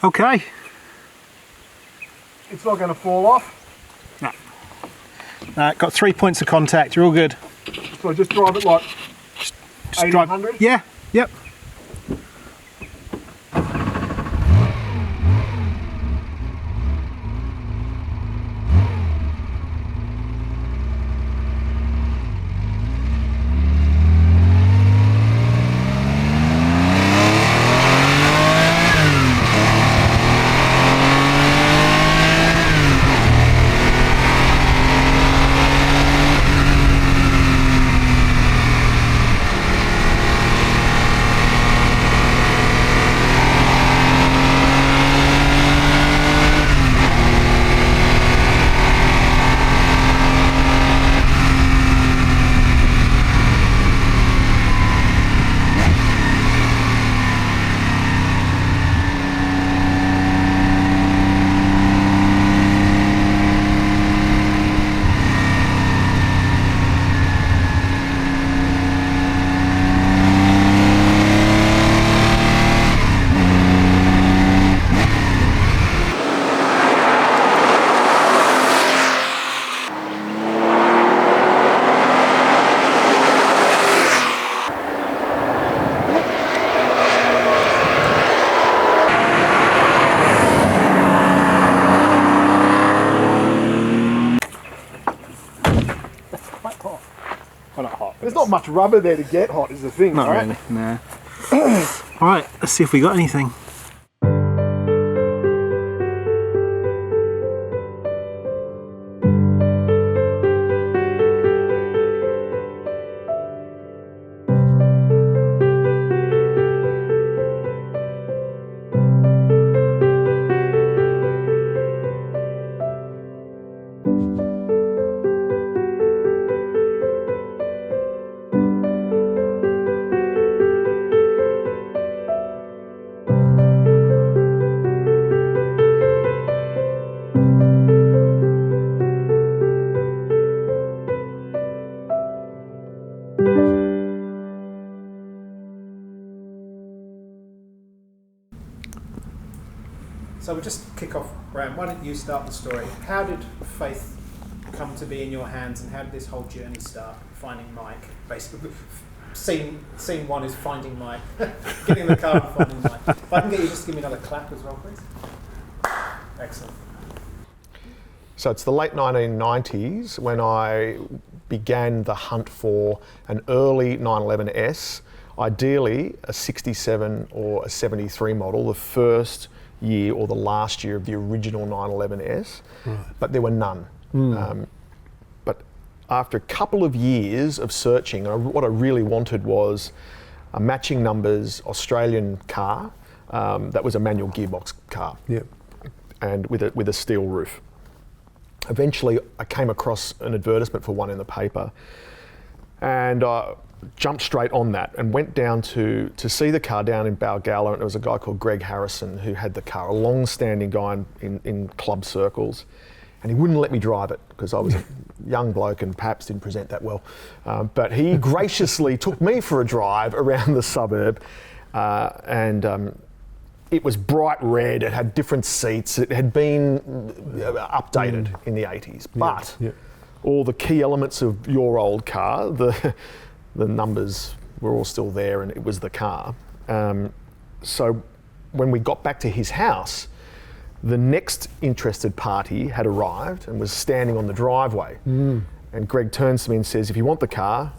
Okay. It's not going to fall off. No. Got 3 points of contact. You're all good. So I just drive it like Just 1800? Yeah. Yep. Well, not hot. There's not much rubber there to get hot is the thing, Not right? really, no. Right, let's see if we got anything. So we'll just kick off, Graham. Why don't you start the story? How did Faith come to be in your hands, and how did this whole journey start? Finding Mike, basically. Scene one is finding Mike. Getting in the car and finding Mike. If I can get you just to give me another clap as well, please. Excellent. So it's the late 1990s when I began the hunt for an early 911S, ideally a 67 or a 73 model, the first year or the last year of the original 911S, right. But there were none. But after a couple of years of searching, what I really wanted was a matching numbers Australian car that was a manual gearbox car, Yep. and with a steel roof. Eventually, I came across an advertisement for one in the paper, and jumped straight on that and went down to see the car down in Balgala, and it was a guy called Greg Harrison who had the car, a long-standing guy in club circles, and he wouldn't let me drive it because I was a young bloke and perhaps didn't present that well. But he graciously took me for a drive around the suburb, and it was bright red, it had different seats, it had been updated in the 80s, but all the key elements of your old car, the numbers were all still there, and it was the car. So when we got back to his house, the next interested party had arrived and was standing on the driveway. And Greg turns to me and says, "If you want the car,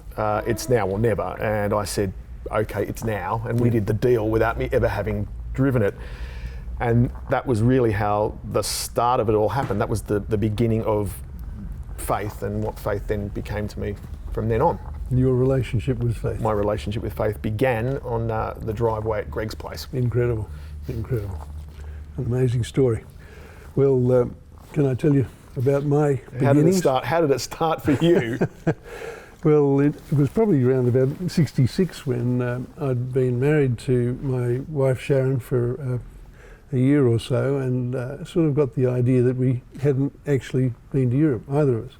it's now or never." And I said, "Okay, it's now." And we did the deal without me ever having driven it. And that was really how the start of it all happened. That was the beginning of Faith, and what Faith then became to me from then on. Your relationship with Faith? My relationship with Faith began on the driveway at Greg's place. Incredible, incredible. An amazing story. Well, can I tell you about my beginnings? How did it start for you? Well, it was probably around about 66 when I'd been married to my wife Sharon for a year or so, and sort of got the idea that we hadn't actually been to Europe, either of us,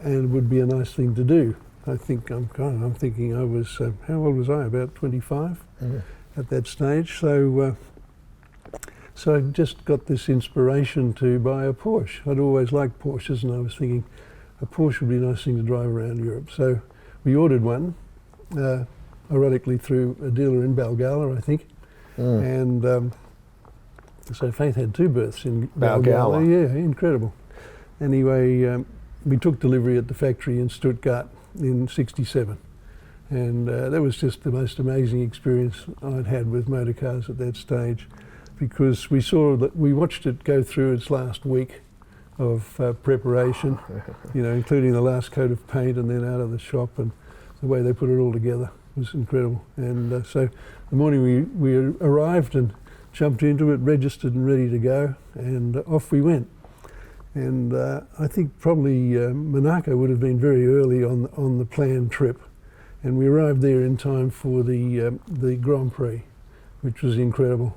and it would be a nice thing to do. I think I'm thinking I was, how old was I? About 25 at that stage. So So I just got this inspiration to buy a Porsche. I'd always liked Porsches, and I was thinking a Porsche would be a nice thing to drive around Europe. So we ordered one, ironically through a dealer in Balgala, I think. And so Faith had 2 berths in Balgala. Yeah, incredible. Anyway, we took delivery at the factory in Stuttgart in '67. And that was just the most amazing experience I'd had with motor cars at that stage, because we watched it go through its last week of preparation, including the last coat of paint and then out of the shop, and the way they put it all together was incredible. And so the morning we arrived and jumped into it, registered and ready to go, and off we went. And I think probably Monaco would have been very early on the planned trip. And we arrived there in time for the Grand Prix, which was incredible.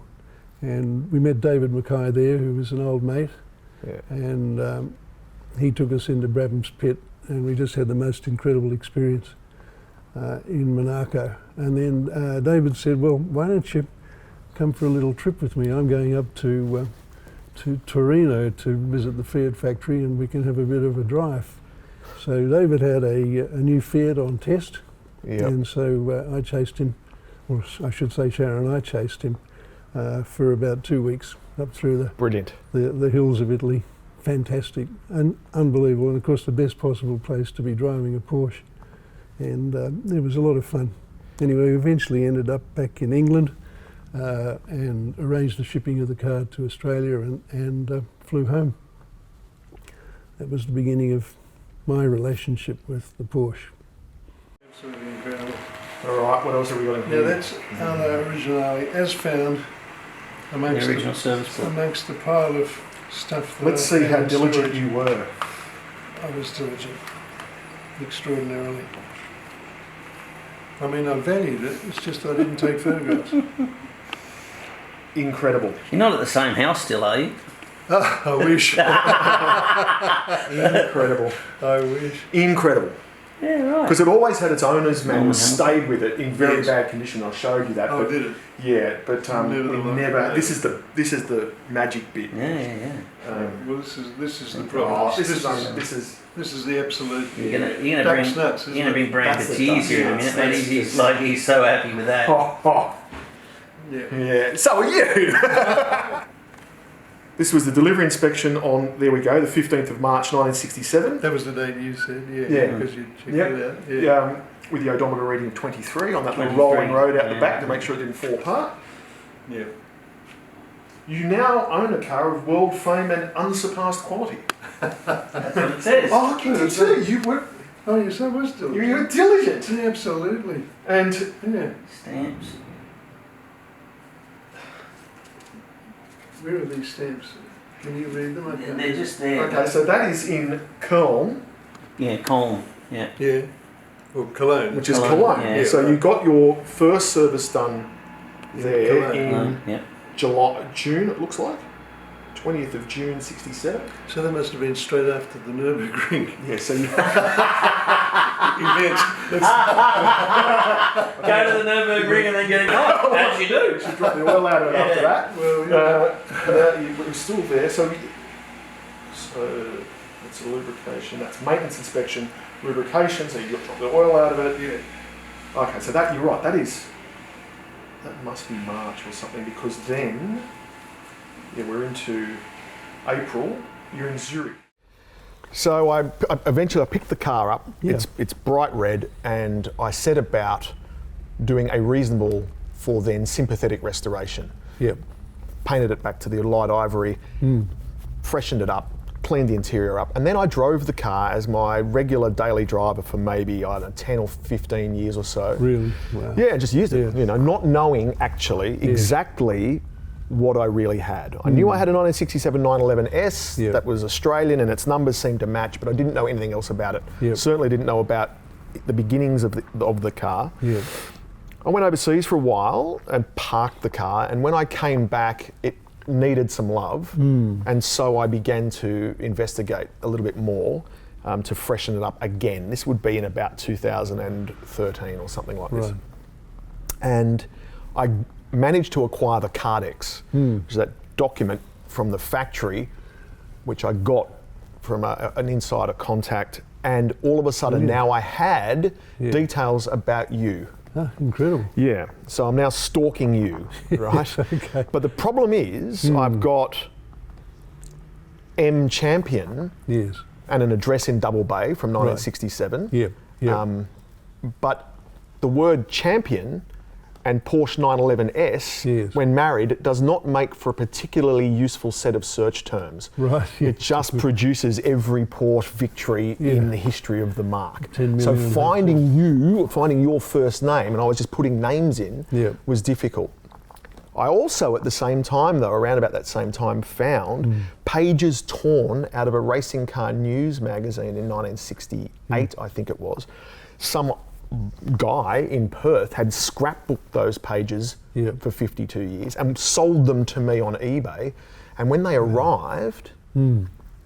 And we met David Mackay there, who was an old mate. Yeah. And he took us into Brabham's pit, and we just had the most incredible experience in Monaco. And then David said, well, why don't you come for a little trip with me? I'm going up to Torino to visit the Fiat factory, and we can have a bit of a drive. So David had a new Fiat on test. Yep. And so I chased him, or I should say Sharon and I chased him for about 2 weeks up through the hills of Italy. Fantastic and unbelievable, and of course the best possible place to be driving a Porsche. And it was a lot of fun. Anyway, we eventually ended up back in England and arranged the shipping of the car to Australia and flew home. That was the beginning of my relationship with the Porsche. Absolutely incredible. All right, what else have we got in here? Yeah, that's Arlo Originale, as found amongst the pile of stuff that Let's see how diligent you were. I was diligent, extraordinarily. I mean, I valued it, it's just I didn't take photographs. Incredible. You're not at the same house still, are you? Oh, I wish. Incredible. I wish. Incredible. Yeah, right. Because it always had its owner's manual, stayed with it in very bad condition. I showed you that. Oh, did it? Yeah, but we never. This is the magic bit. Yeah. Well, this is the problem. This is the absolute. You're gonna bring Brad to tears here in a minute, mate. He's so happy with that. Yeah. So are you. This was the delivery inspection on, there we go, the 15th of March 1967. That was the date you said, because you checked it out. Yeah. With the odometer reading of 23 on that little rolling road out the back to make sure it didn't fall apart. Yeah. You now own a car of world fame and unsurpassed quality. That's what it says. Oh, can you see? You were... Oh, yes, I was diligent. You were diligent. Yeah, absolutely. And... Yeah. Stamps. Where are these stamps? Can you read them? They're just there. Okay, so that is in Köln. Yeah, Köln. Yeah. Yeah. Or Cologne. Which is Cologne. Yeah. So you got your first service done there in June, it looks like. 20th of June, 67. So that must have been straight after the Nürburgring. Yeah, so you... event. Go to the Nürburgring and then get it on. As you do. You drop the oil out of it after that. Well, you're still there. So that's a lubrication. That's maintenance inspection, lubrication. So you drop the oil out of it. Yeah. Okay, so that, you're right. That must be March or something, because then, we're into April. You're in Zurich. So I eventually picked the car up. Yeah. It's bright red, and I set about doing a reasonable, for then, sympathetic restoration. Yep. Painted it back to the light ivory, freshened it up, cleaned the interior up, and then I drove the car as my regular daily driver for maybe, 10 or 15 years or so. Really? Wow. Yeah, just used it, not knowing actually exactly what I really had. I knew I had a 1967 911S that was Australian, and its numbers seemed to match, but I didn't know anything else about it. Yep. Certainly didn't know about the beginnings of the car. Yep. I went overseas for a while and parked the car, and when I came back, it needed some love, and so I began to investigate a little bit more to freshen it up again. This would be in about 2013 or something like this. And I managed to acquire the Cardex, which is that document from the factory, which I got from an insider contact, and all of a sudden now I had details about you. Ah, incredible. Yeah, so I'm now stalking you, right? Okay. But the problem is I've got M Champion Yes. and an address in Double Bay from 1967. Yeah. Yeah. But the word champion and Porsche 911S, when married, does not make for a particularly useful set of search terms. Right. Yeah. It just produces every Porsche victory in the history of the marque. 10 So million finding your first name, and I was just putting names in, was difficult. I also, at the same time though, around about that same time, found pages torn out of a racing car news magazine in 1968, I think it was. Some guy in Perth had scrapbooked those pages for 52 years and sold them to me on eBay. And when they arrived,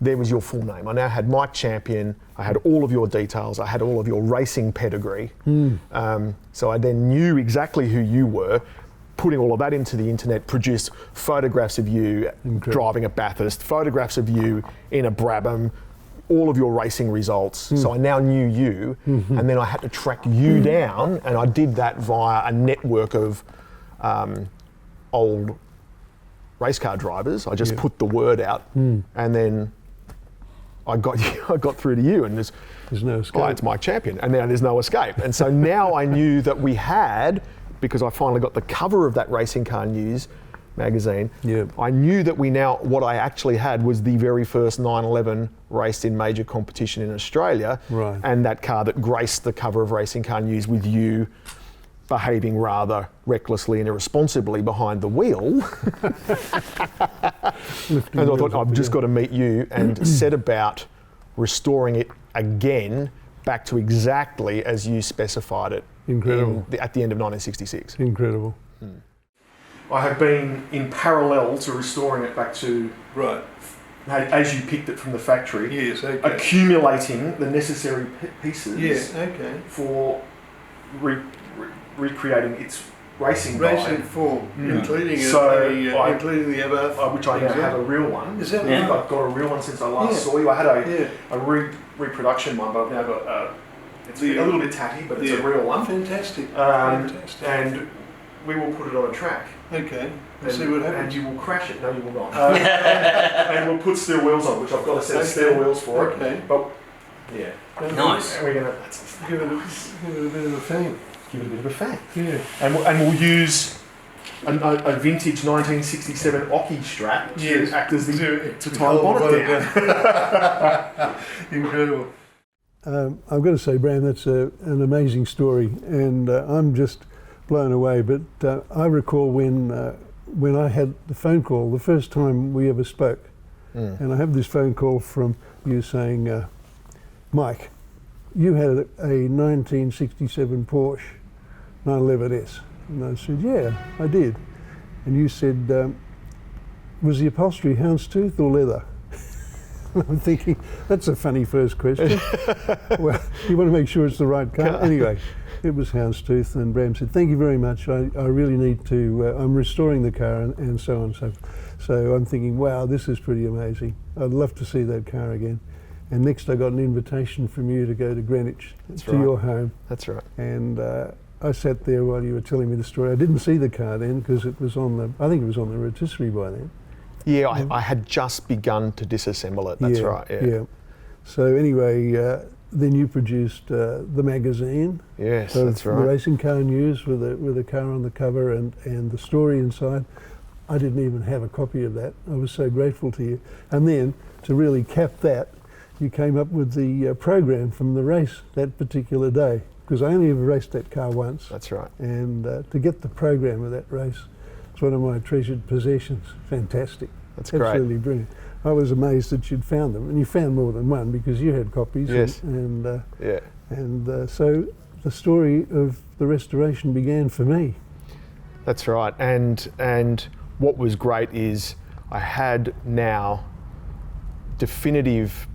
there was your full name. I now had Mike Champion, I had all of your details, I had all of your racing pedigree. So I then knew exactly who you were, putting all of that into the internet, produced photographs of you driving a Bathurst, photographs of you in a Brabham, all of your racing results. So I now knew you, and then I had to track you down, and I did that via a network of old race car drivers. I just put the word out, and then I got through to you, and there's no escape. Oh, it's Mike Champion, and now there's no escape. And so now I knew that we had, because I finally got the cover of that racing car news magazine, I knew that what I actually had was the very first 911 raced in major competition in Australia, and that car that graced the cover of Racing Car News with you behaving rather recklessly and irresponsibly behind the wheel. And I thought, I've just got to meet you, and set about restoring it again back to exactly as you specified it. Incredible. At the end of 1966. Incredible. I have been in parallel to restoring it back to as you picked it from the factory. Yes, okay. Accumulating the necessary pieces. Yes, okay. For recreating its racing form, including including the above, which I now have a real one. Is that right? I've got a real one since I last saw you. I had a reproduction one, but I've now got it's a little bit tatty, but it's a real one. Fantastic. And we will put it on a track. Okay. We'll see what happens. And you will crash it. No, you will not. And we'll put steel wheels on, which I've got a set of steel wheels for. Okay. But Nice. And we're gonna give it a bit of a fang. Give it a bit of a fang. Yeah. And we'll use a vintage 1967 Oki strap to act as to tie the bonnet down. Incredible. I've got to say, Bram, that's an amazing story, and I'm just blown away. But I recall when I had the phone call, the first time we ever spoke, and I have this phone call from you saying, Mike, you had a 1967 Porsche 911S. And I said, yeah, I did. And you said, was the upholstery houndstooth or leather? I'm thinking, that's a funny first question. Well, you want to make sure it's the right car. Anyway, it was houndstooth, and Bram said, thank you very much. I really need to, I'm restoring the car, and so on. So I'm thinking, wow, this is pretty amazing. I'd love to see that car again. And next I got an invitation from you to go to Greenwich, your home. That's right. And I sat there while you were telling me the story. I didn't see the car then because it was I think it was on the rotisserie by then. Yeah, I had just begun to disassemble it. That's right. Yeah. So anyway, then you produced the magazine. Yes, so that's right. The Racing Car News with a car on the cover and the story inside. I didn't even have a copy of that. I was so grateful to you. And then to really cap that, you came up with the program from the race that particular day, because I only ever raced that car once. That's right. And to get the program of that race, it's one of my treasured possessions. Fantastic. That's great. Absolutely brilliant. I was amazed that you'd found them, and you found more than one because you had copies. Yes. And so the story of the restoration began for me. That's right. And what was great is I had now definitive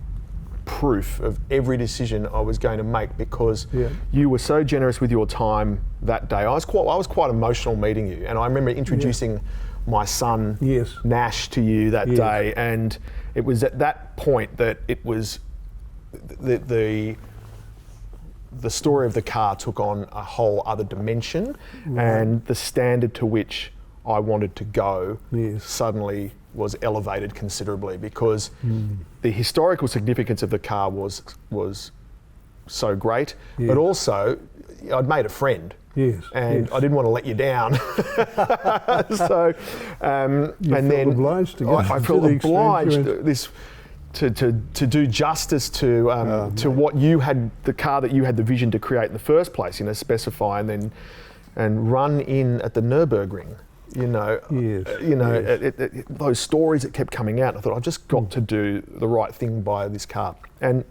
proof of every decision I was going to make, because you were so generous with your time that day. I was quite emotional meeting you, and I remember introducing my son Yes. Nash to you that Yes. day, and it was at that point that it was the story of the car took on a whole other dimension, and the standard to which I wanted to go Yes. suddenly was elevated considerably, because the historical significance of the car was so great, Yes. but also I'd made a friend. Yes. And yes. I didn't want to let you down. So, and felt then obliged to go I to felt the extent obliged you went. this to do justice to what you had, the car that you had the vision to create in the first place, specify and run in at the Nürburgring. Yes. Those stories that kept coming out. I thought, I've just got to do the right thing by this car. And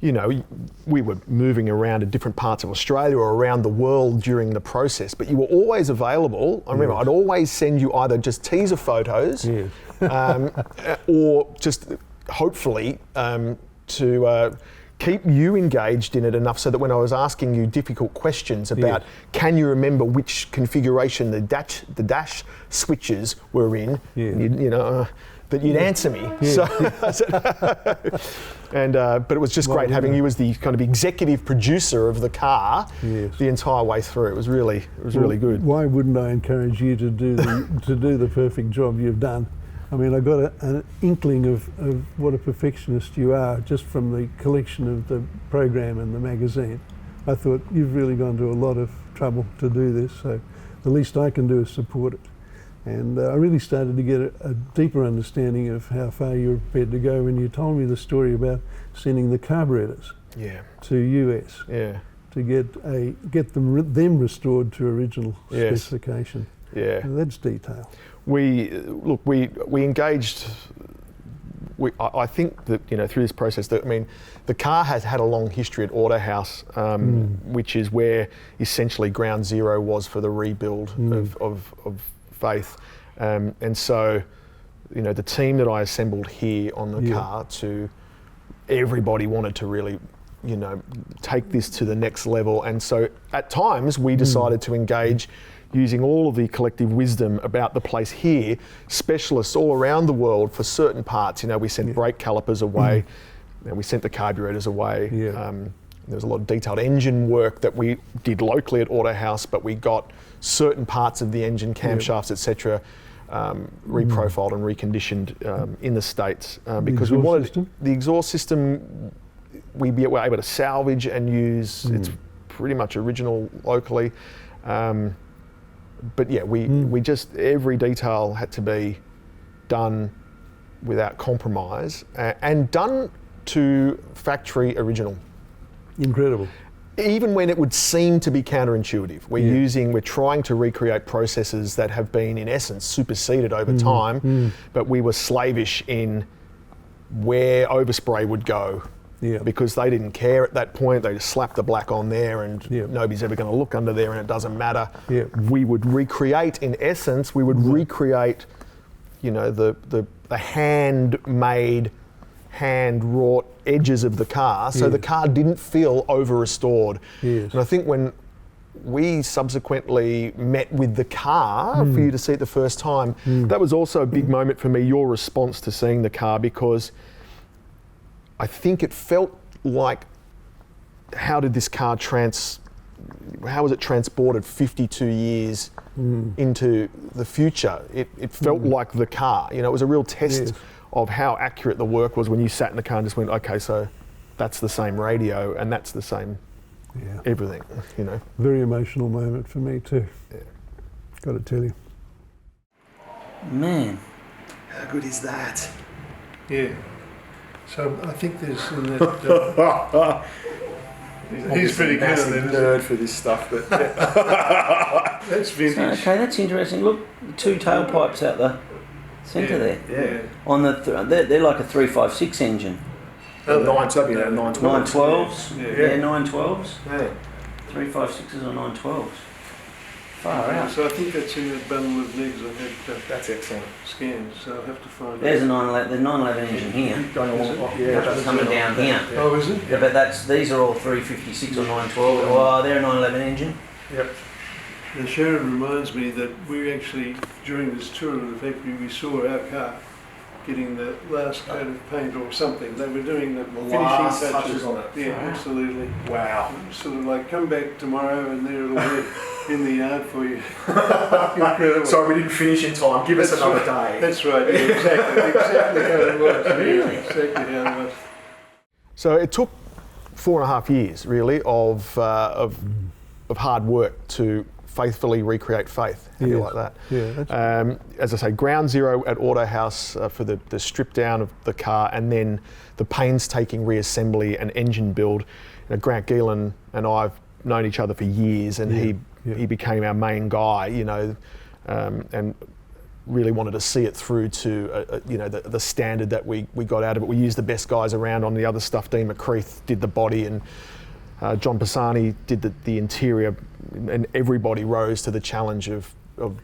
we were moving around in different parts of Australia or around the world during the process, but you were always available. I remember I'd always send you either just teaser photos Yes. or just hopefully to keep you engaged in it enough so that when I was asking you difficult questions about can you remember which configuration the dash switches were in, that you'd answer me. So, but it was just great having you as the kind of executive producer of the car the entire way through. It was really good. Why wouldn't I encourage you to do the perfect job you've done? I mean, I got an inkling of what a perfectionist you are just from the collection of the program and the magazine. I thought, you've really gone to a lot of trouble to do this, so the least I can do is support it. And I really started to get a deeper understanding of how far you were prepared to go when you told me the story about sending the carburetors to US to get them restored to original specification. Yeah, and that's detail. We engaged. I think that through this process, the car has had a long history at Autohaus, which is where essentially ground zero was for the rebuild of Faith, and so the team that I assembled here on the car, everybody wanted to really take this to the next level, and so at times we decided to engage using all of the collective wisdom about the place here, specialists all around the world for certain parts. We sent brake calipers away, and we sent the carburetors away. There was a lot of detailed engine work that we did locally at Autohaus, but we got certain parts of the engine, camshafts, etc., reprofiled and reconditioned in the States because we wanted the exhaust system. We were able to salvage and use. It's pretty much original locally. But yeah, we just, every detail had to be done without compromise and done to factory original. Incredible. Even when it would seem to be counterintuitive, we're trying to recreate processes that have been in essence superseded over time, but we were slavish in where overspray would go. Because they didn't care at that point. They just slapped the black on there and nobody's ever going to look under there and it doesn't matter. We would recreate, in essence, recreate, the handmade, hand-wrought edges of the car, so the car didn't feel over-restored. And I think when we subsequently met with the car for you to see it the first time, that was also a big moment for me, your response to seeing the car, because I think it felt like, how was it transported 52 years into the future? It felt like the car. It was a real test of how accurate the work was when you sat in the car and just went, okay, so that's the same radio and that's the same everything, Very emotional moment for me too. Got to tell you. Man. How good is that? Yeah. So I think there's in that. He's pretty good at that. Nerd for this stuff, but That's vintage. Okay, that's interesting. Look, the two tailpipes out the centre there. yeah. On the they're like a 356 engine. 912. 912s. Yeah. 912s. Yeah. 356s or 912s. Far out. So I think that's in that bundle of legs I had That's excellent. scanned. So I'll have to find. There's a 911 engine here. Going Is along, it? That's coming down here. Oh, is it? Yeah, but these are all 356 or 912. Oh, they're a 911 engine. Yep. Now Sharon reminds me that we actually, during this tour of the factory, we saw our car getting the last coat of paint or something. They were doing the Last finishing touches on it. Yeah, absolutely. Wow. Sort of like, come back tomorrow and there it'll be in the yard for you. Incredible. Sorry, we didn't finish in time. Give us another day. That's right, yeah, exactly how it was. Really? Exactly how it was. So it took 4.5 years, really, of hard work to faithfully recreate Faith. How do you like that? Yeah, that's As I say, ground zero at Autohaus for the strip down of the car, and then the painstaking reassembly and engine build. You know, Grant Geelan and I've known each other for years, and he became our main guy. You know, and really wanted to see it through to you know, the standard that we got out of it. We used the best guys around on the other stuff. Dean McCreath did the body, and John Pisani did the interior, and everybody rose to the challenge of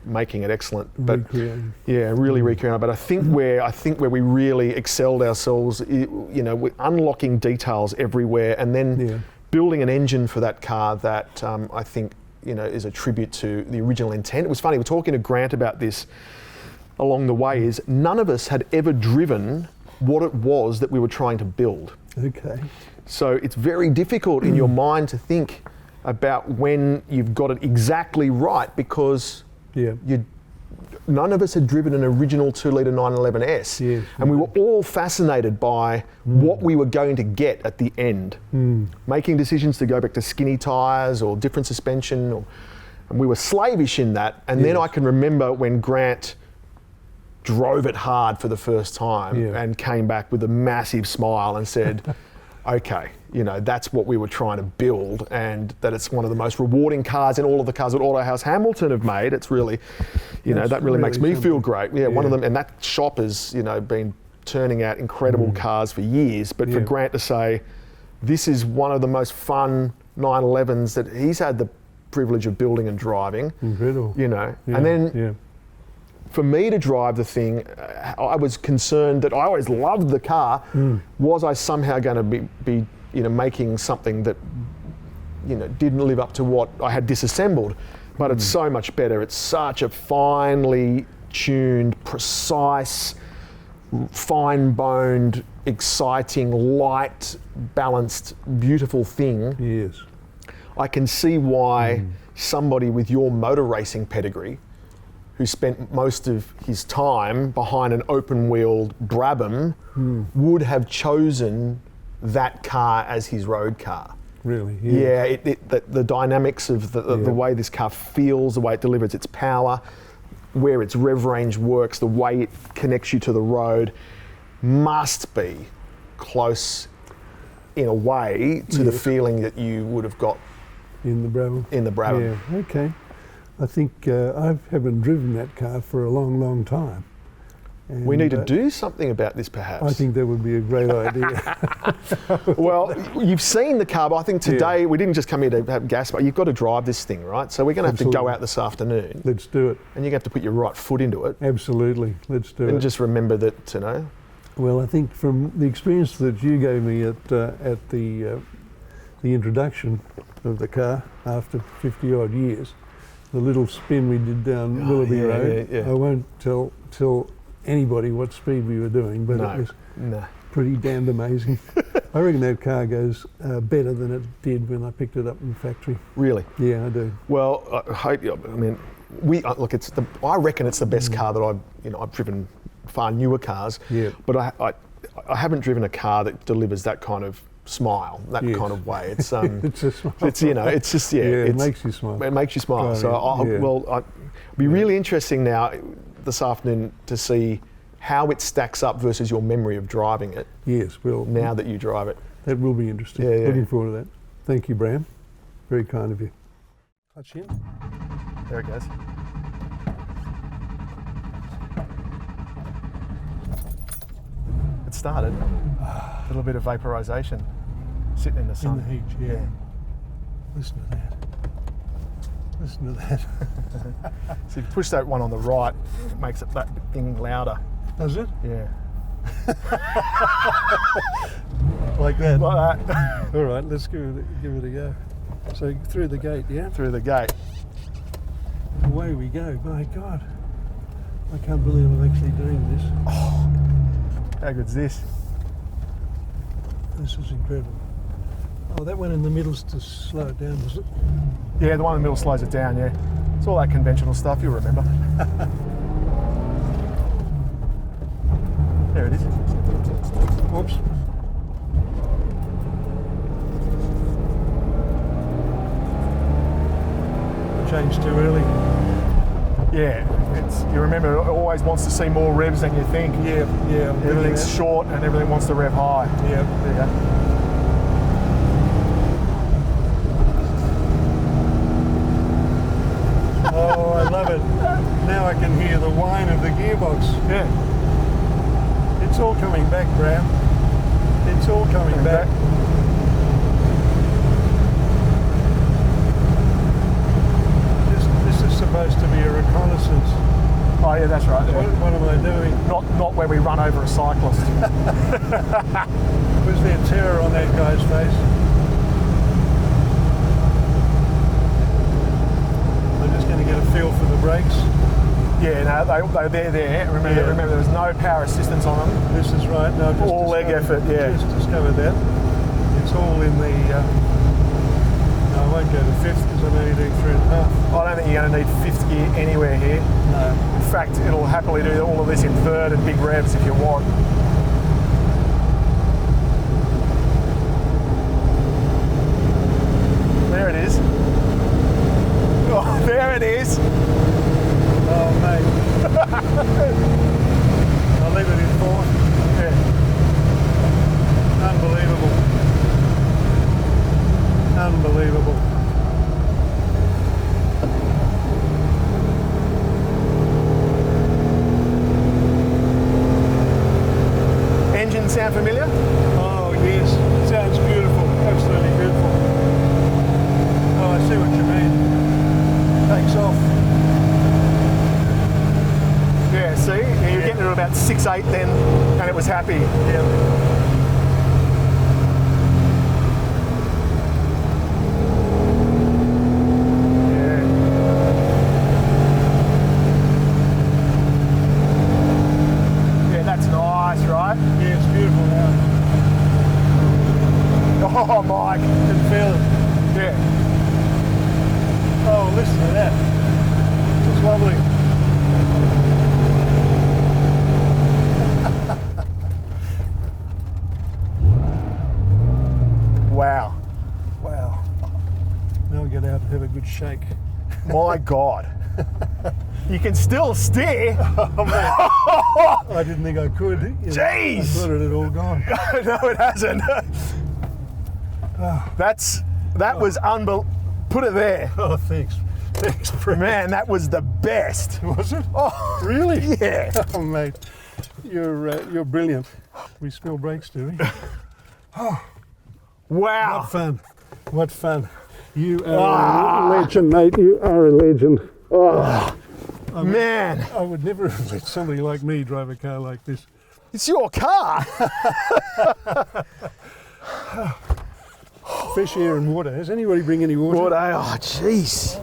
making it excellent. But really recreating. But I think where we really excelled ourselves, you know, with unlocking details everywhere, and then building an engine for that car that I think, you know, is a tribute to the original intent. It was funny, we're talking to Grant about this along the way, is none of us had ever driven what it was that we were trying to build. okay. So it's very difficult in your mind to think about when you've got it exactly right, because none of us had driven an original 2-litre 911S. Yeah. And we were all fascinated by what we were going to get at the end. Making decisions to go back to skinny tyres or different suspension, and we were slavish in that. And then I can remember when Grant drove it hard for the first time and came back with a massive smile and said, okay, you know, that's what we were trying to build, and that it's one of the most rewarding cars in all of the cars that Autohaus Hamilton have made. It's really, you know, that really makes me feel great. Yeah, one of them, and that shop has, you know, been turning out incredible cars for years, but for Grant to say, this is one of the most fun 911s that he's had the privilege of building and driving. Incredible. You know, and then for me to drive the thing, I was concerned that I always loved the car. Was I somehow going to be, you know, making something that, you know, didn't live up to what I had disassembled? But it's so much better. It's such a finely tuned, precise, fine-boned, exciting, light, balanced, beautiful thing. Yes. I can see why somebody with your motor racing pedigree, who spent most of his time behind an open-wheeled Brabham, would have chosen that car as his road car. Really? Yeah, the dynamics of the way this car feels, the way it delivers its power, where its rev range works, the way it connects you to the road, must be close in a way to the feeling that you would have got in the Brabham. Yeah, okay. I think I haven't driven that car for a long, long time. And we need to do something about this, perhaps. I think that would be a great idea. Well, you've seen the car, but I think today we didn't just come here to have gas, but you've got to drive this thing, right? So we're going to have to go out this afternoon. Let's do it. And you have to put your right foot into it. Absolutely. Let's do it. And just remember that, you know. Well, I think from the experience that you gave me at the introduction of the car after 50 odd years, the little spin we did down Willoughby Road, I won't tell anybody what speed we were doing, but it was pretty damned amazing. I reckon that car goes better than it did when I picked it up in the factory. Really? Yeah, I do. Well, I hope. I mean, look. I reckon it's the best car that I've driven. Far newer cars. Yeah. But I haven't driven a car that delivers that kind of smile, that kind of way. It's it's a smile. It's, you know, it's just it makes you smile. It makes you smile. So it'll be really interesting now this afternoon to see how it stacks up versus your memory of driving it. Yes, well, now that you drive it. That will be interesting. Yeah. Looking forward to that. Thank you, Bram. Very kind of you. Clutch in. There it goes. It started. A little bit of vaporization, sitting in the sun. In the heat, yeah. Listen to that. Listen to that. So if you push that one on the right, it makes it that thing louder. Does it? Yeah. Like that? Like that. All right, let's give it a go. So through the gate, yeah? Through the gate. Away we go. My God. I can't believe I'm actually doing this. How good's this? This is incredible. Oh, that one in the middle's to slow it down, was it? Yeah, the one in the middle slows it down, yeah. It's all that conventional stuff, you'll remember. There it is. Whoops. Changed too early. Yeah, you remember it always wants to see more revs than you think. Yeah. Everything's short and everything wants to rev high. Yeah. There you go. Oh, I love it. Now I can hear the whine of the gearbox. Yeah. It's all coming back, Graham. It's all coming back. This is supposed to be a reconnaissance. Oh yeah, that's right. What am I doing? Not where we run over a cyclist. Was there terror on that guy's face? I'm just going to get a feel for the brakes. Yeah, no, they're there. Remember, there was no power assistance on them. This is right. No, just all leg effort, yeah. Just discovered that. It's all in the... no, I won't go to fifth because I'm only doing 3.5. I don't think you're going to need fifth gear anywhere here. No. In fact, it'll happily do all of this in third and big revs if you want. There it is. Oh, there it is. Oh, mate. I'll leave it in fourth. Yeah. Unbelievable. Unbelievable. Engine sound familiar? Oh, yes. Sounds beautiful. Absolutely beautiful. Oh, I see what you mean. Takes off. Yeah, see? You were getting to about 6.8 then, and it was happy. Yeah. Yeah, it's beautiful now. Oh, Mike. Can feel it. Yeah. Oh, listen to that. It's lovely. Wow. Wow. Now we get out and have a good shake. My God. You can still steer. Oh, man. I didn't think I could. Jeez. I thought it had all gone. No, it hasn't. That was unbelievable. Put it there. Oh, thanks. Thanks, Brett. Man, that was the best. Was it? Oh, really? Yeah. Oh, mate. You're brilliant. We spill brakes, do we? Wow. What fun. What fun. You are a legend, mate. You are a legend. Oh. Man. I would never have let somebody like me drive a car like this. It's your car. Fresh air and water. Has anybody bring any water? Oh, jeez.